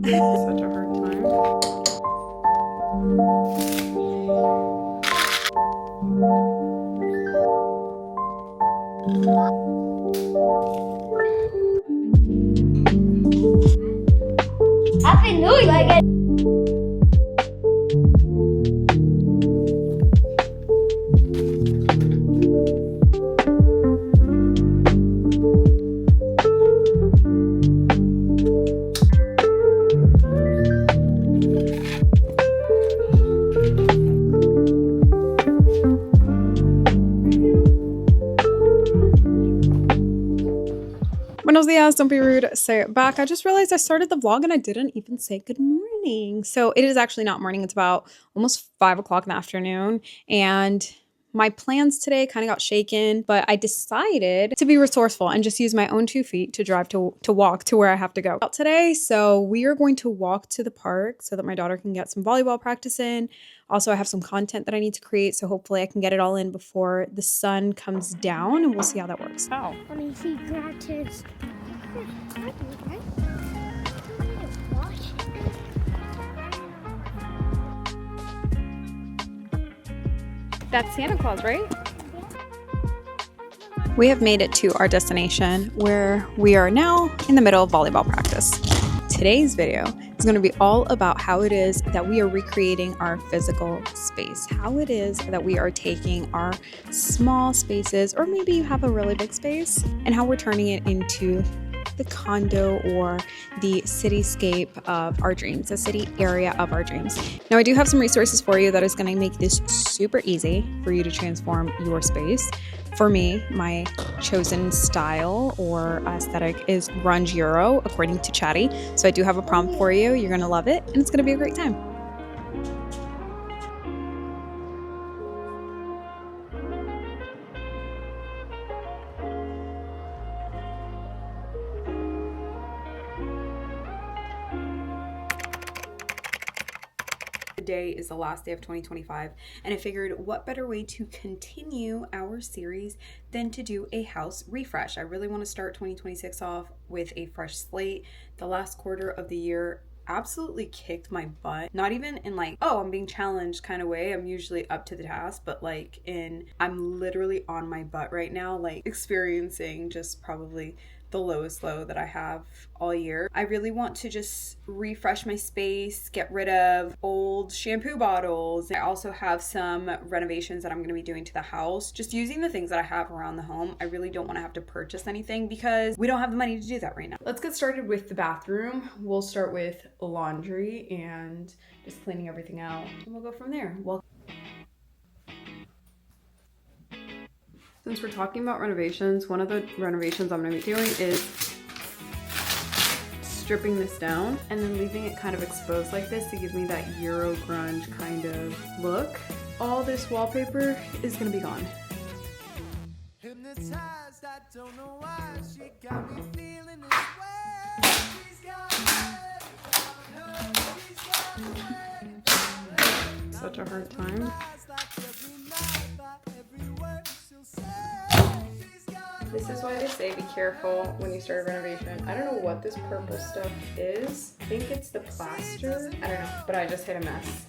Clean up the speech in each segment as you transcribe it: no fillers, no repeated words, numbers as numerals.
Such a hard time. Happy New Year! Buenos dias, don't be rude, say it back. I just realized I started the vlog and I didn't even say good morning. So it is actually not morning, it's about almost 5 o'clock in the afternoon. And my plans today kind of got shaken, but I decided to be resourceful and just use my own 2 feet to drive to walk to where I have to go out today. So we are going to walk to the park so that my daughter can get some volleyball practice in. Also, I have some content that I need to create, so hopefully I can get it all in before the sun comes down, and we'll see how that works. Oh. Let me see gratis. That's Santa Claus, right? We have made it to our destination where we are now in the middle of volleyball practice. Today's video is going to be all about how it is that we are recreating our physical space, how it is that we are taking our small spaces, or maybe you have a really big space, and how we're turning it into the condo or the cityscape of our dreams, the city area of our dreams. Now, I do have some resources for you that is going to make this super easy for you to transform your space. For me, my chosen style or aesthetic is grunge Euro, according to Chatty. So I do have a prompt for you. You're going to love it, and it's going to be a great time. Today is the last day of 2025, and I figured what better way to continue our series than to do a house refresh. I really want to start 2026 off with a fresh slate. The last quarter of the year absolutely kicked my butt. Not even in like, oh, I'm being challenged kind of way. I'm usually up to the task, but like I'm literally on my butt right now, like experiencing just probably the lowest low that I have all year. I really want to just refresh my space, get rid of old shampoo bottles. I also have some renovations that I'm going to be doing to the house, just using the things that I have around the home. I really don't want to have to purchase anything because we don't have the money to do that right now. Let's get started with the bathroom. We'll start with laundry and just cleaning everything out, and we'll go from there. Since we're talking about renovations, one of the renovations I'm going to be doing is stripping this down and then leaving it kind of exposed like this to give me that euro-grunge kind of look. All this wallpaper is going to be gone. Hypnotized, I don't know why she got me feeling this way. Such a hard time. This is why they say be careful when you start a renovation. I don't know what this purple stuff is. I think it's the plaster. I don't know, but I just hit a mess.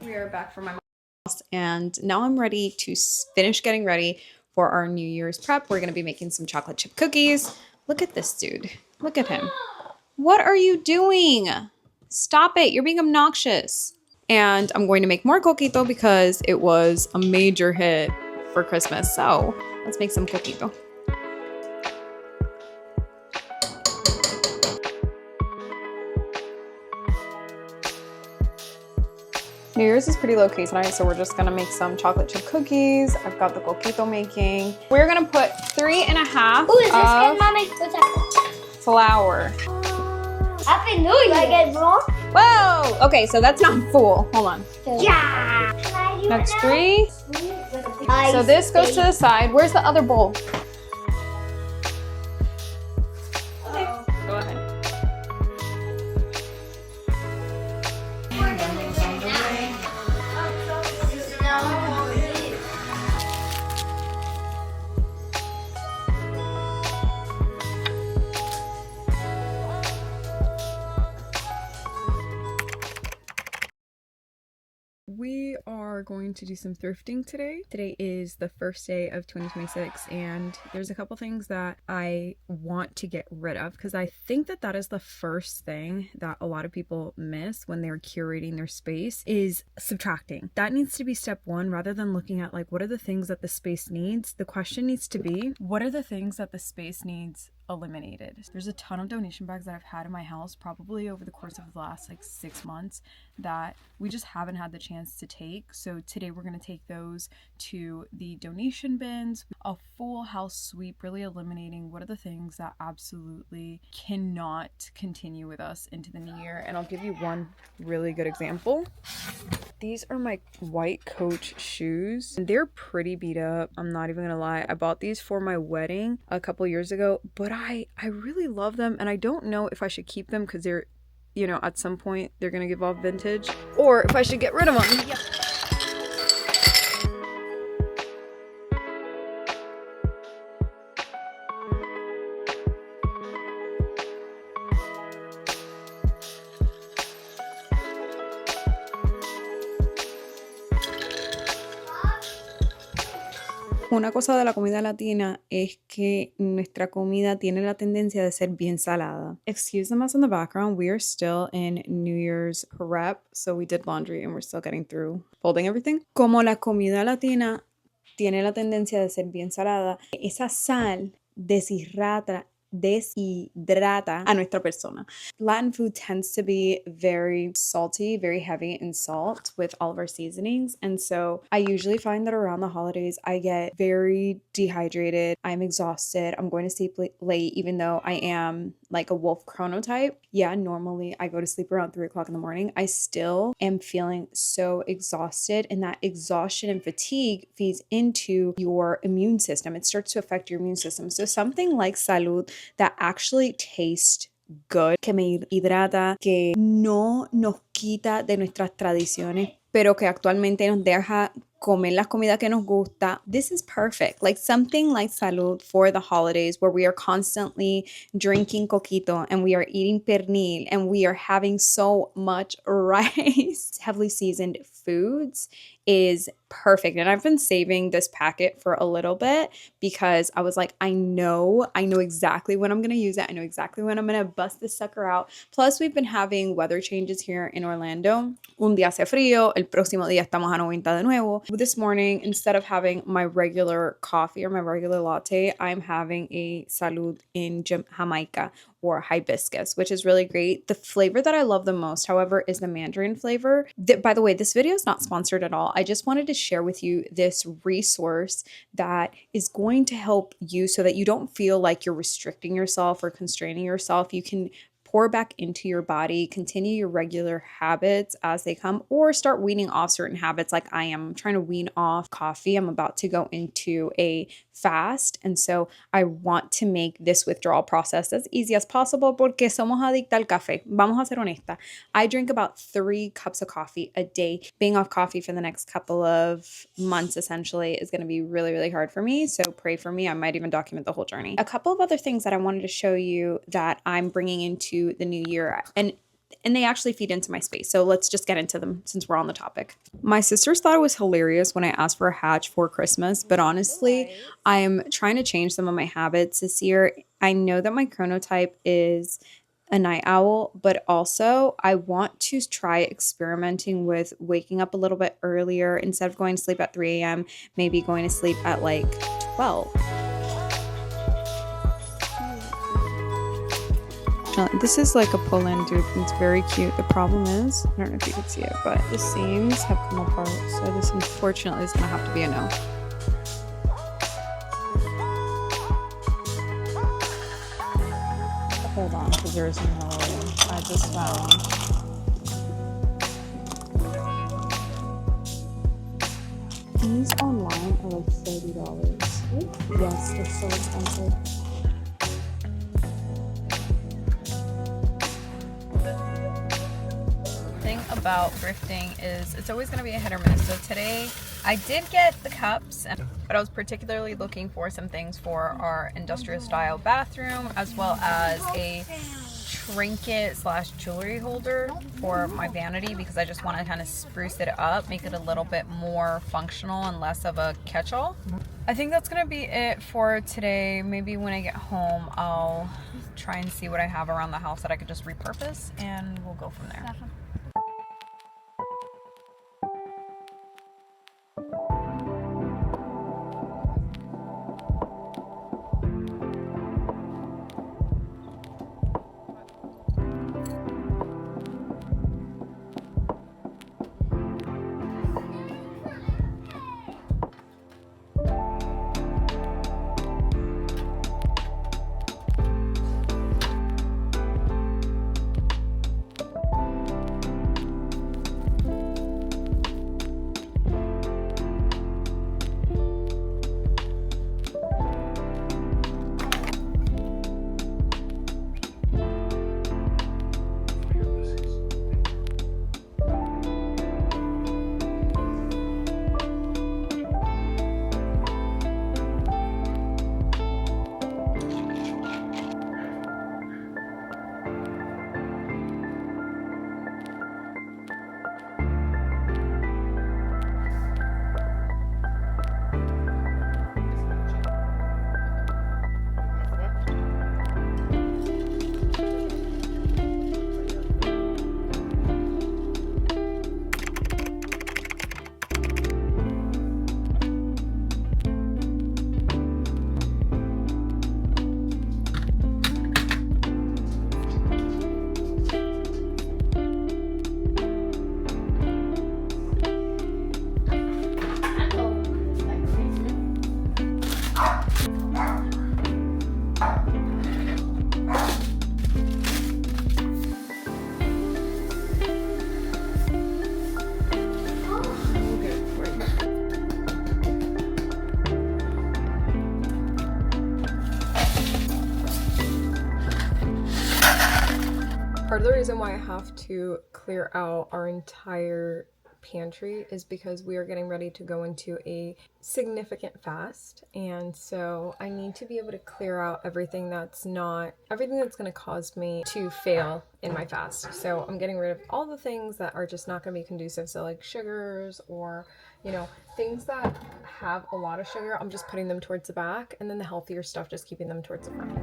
We are back from my house, and now I'm ready to finish getting ready for our New Year's prep. We're going to be making some chocolate chip cookies. Look at this dude. Look at him. What are you doing? Stop it. You're being obnoxious. And I'm going to make more coquito because it was a major hit for Christmas. So let's make some coquito. New Year's is pretty low key tonight, so we're just gonna make some chocolate chip cookies. I've got the coquito making. We're gonna put 3.5 Ooh, is this good, Mommy? What's that? flour. I Happy New Year. Do I get more? Whoa! Okay, so that's not full. Hold on. Yeah. Can I do That's it now? 3. So this goes to the side. Where's the other bowl? Okay, go ahead. We are going to do some thrifting today. Today is the first day of 2026 and there's a couple things that I want to get rid of because I think that that is the first thing that a lot of people miss when they're curating their space is subtracting. That needs to be step 1 rather than looking at like what are the things that the space needs. The question needs to be what are the things that the space needs eliminated. There's a ton of donation bags that I've had in my house probably over the course of the last like 6 months that we just haven't had the chance to take. So today we're going to take those to the donation bins, a full house sweep, really eliminating what are the things that absolutely cannot continue with us into the new year. And I'll give you one really good example. These are my white Coach shoes. They're pretty beat up. I'm not even gonna lie. I bought these for my wedding a couple years ago, but I really love them and I don't know if I should keep them because they're, you know, at some point they're gonna give off vintage or if I should get rid of them. Yeah. Una cosa de la comida latina es que nuestra comida tiene la tendencia de ser bien salada. Excuse the mess in the background. We are still in New Year's prep, so we did laundry and we're still getting through folding everything. Como la comida latina tiene la tendencia de ser bien salada, esa sal deshidrata a nuestra persona. Latin food tends to be very salty, very heavy in salt with all of our seasonings. And so I usually find that around the holidays, I get very dehydrated. I'm exhausted. I'm going to sleep late, even though I am like a wolf chronotype. Yeah, normally I go to sleep around 3 o'clock in the morning. I still am feeling so exhausted, and that exhaustion and fatigue feeds into your immune system. It starts to affect your immune system. So something like Salud that actually tastes good, que me hidrata, que no nos quita de nuestras tradiciones, pero que actualmente nos deja comer las comidas que nos gusta. This is perfect. Like something like Salud for the holidays where we are constantly drinking coquito and we are eating pernil and we are having so much rice. Heavily seasoned foods is perfect. And I've been saving this packet for a little bit because I was like, I know exactly when I'm going to use it. I know exactly when I'm going to bust this sucker out. Plus, we've been having weather changes here in Orlando. Un día hace frío, el próximo día estamos a 90 de nuevo. This morning, instead of having my regular coffee or my regular latte, I'm having a Salud in Jamaica or hibiscus, which is really great. The flavor that I love the most, however, is the mandarin flavor. By the way, this video is not sponsored at all. I just wanted to share with you this resource that is going to help you so that you don't feel like you're restricting yourself or constraining yourself. You can pour back into your body, continue your regular habits as they come, or start weaning off certain habits like I am. I'm trying to wean off coffee. I'm about to go into a fast, and so I want to make this withdrawal process as easy as possible porque somos adicta al café. Vamos a ser honesta. I drink about 3 cups of coffee a day. Being off coffee for the next couple of months essentially is going to be really, really hard for me, so pray for me. I might even document the whole journey. A couple of other things that I wanted to show you that I'm bringing into the new year, and they actually feed into my space. So let's just get into them since we're on the topic. My sisters thought it was hilarious when I asked for a hatch for Christmas, but honestly, I am trying to change some of my habits this year. I know that my chronotype is a night owl, but also I want to try experimenting with waking up a little bit earlier. Instead of going to sleep at 3 a.m., maybe going to sleep at like 12. This is like a pull-in dupe. It's very cute. The problem is, I don't know if you can see it, but the seams have come apart. So this unfortunately is going to have to be a no. Hold on, because there is no, I I just found. These online are like $30. Yes, they're so expensive. Thing about thrifting is it's always going to be a hit or miss. So today I did get the cups, but I was particularly looking for some things for our industrial style bathroom, as well as a trinket slash jewelry holder for my vanity, because I just want to kind of spruce it up, make it a little bit more functional and less of a catch-all. I think that's going to be it for today. Maybe when I get home I'll try and see what I have around the house that I could just repurpose, and we'll go from there. Part of the reason why I have to clear out our entire pantry is because we are getting ready to go into a significant fast, and so I need to be able to clear out everything that's going to cause me to fail in my fast. So I'm getting rid of all the things that are just not going to be conducive, so like sugars or things that have a lot of sugar, I'm just putting them towards the back, and then the healthier stuff just keeping them towards the front.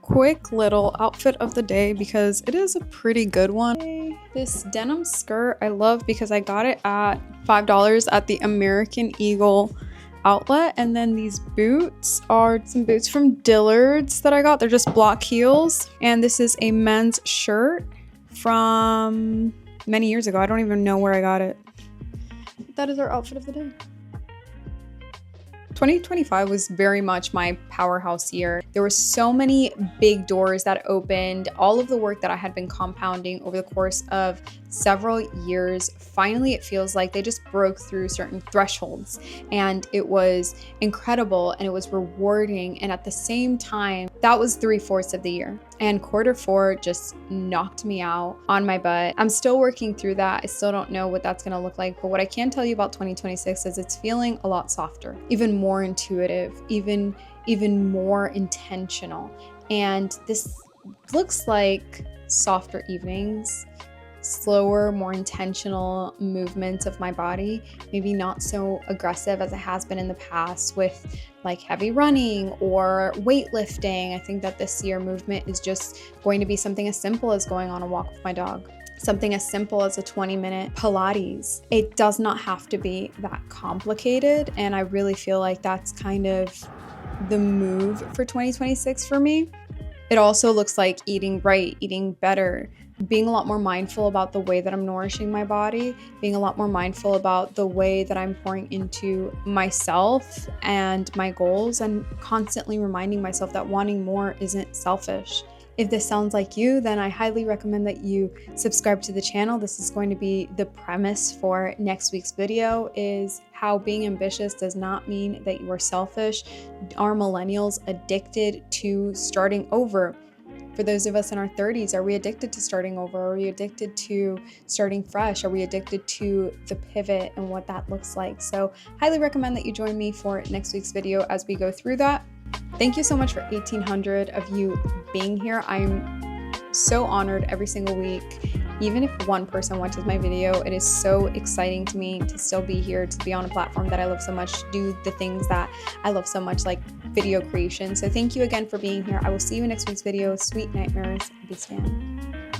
Quick little outfit of the day because it is a pretty good one. This denim skirt I love because I got it at $5 at the American Eagle outlet, and then these boots are some boots from Dillard's that I got. They're just block heels, and this is a men's shirt from many years ago. I don't even know where I got it. That is our outfit of the day. 2025 was very much my powerhouse year. There were so many big doors that opened. All of the work that I had been compounding over the course of several years, finally it feels like they just broke through certain thresholds, and it was incredible and it was rewarding, and at the same time that was 3/4 of the year, and Q4 just knocked me out on my butt. I'm still working through that. I still don't know what that's going to look like, but what I can tell you about 2026 is it's feeling a lot softer, even more intuitive, even more intentional, and this looks like softer evenings slower, more intentional movements of my body, maybe not so aggressive as it has been in the past with like heavy running or weightlifting. I think that this year movement is just going to be something as simple as going on a walk with my dog, something as simple as a 20-minute Pilates. It does not have to be that complicated, and I really feel like that's kind of the move for 2026 for me. It also looks like eating right, eating better, being a lot more mindful about the way that I'm nourishing my body, being a lot more mindful about the way that I'm pouring into myself and my goals, and constantly reminding myself that wanting more isn't selfish. If this sounds like you, then I highly recommend that you subscribe to the channel. This is going to be the premise for next week's video, is how being ambitious does not mean that you are selfish. Are millennials addicted to starting over? For those of us in our 30s, are we addicted to starting over? Are we addicted to starting fresh? Are we addicted to the pivot and what that looks like? So highly recommend that you join me for next week's video as we go through that. Thank you so much for 1,800 of you being here. I'm so honored every single week. Even if one person watches my video, it is so exciting to me to still be here, to be on a platform that I love so much, to do the things that I love so much, like video creation. So thank you again for being here. I will see you in next week's video. Sweet nightmares, Beast Fan.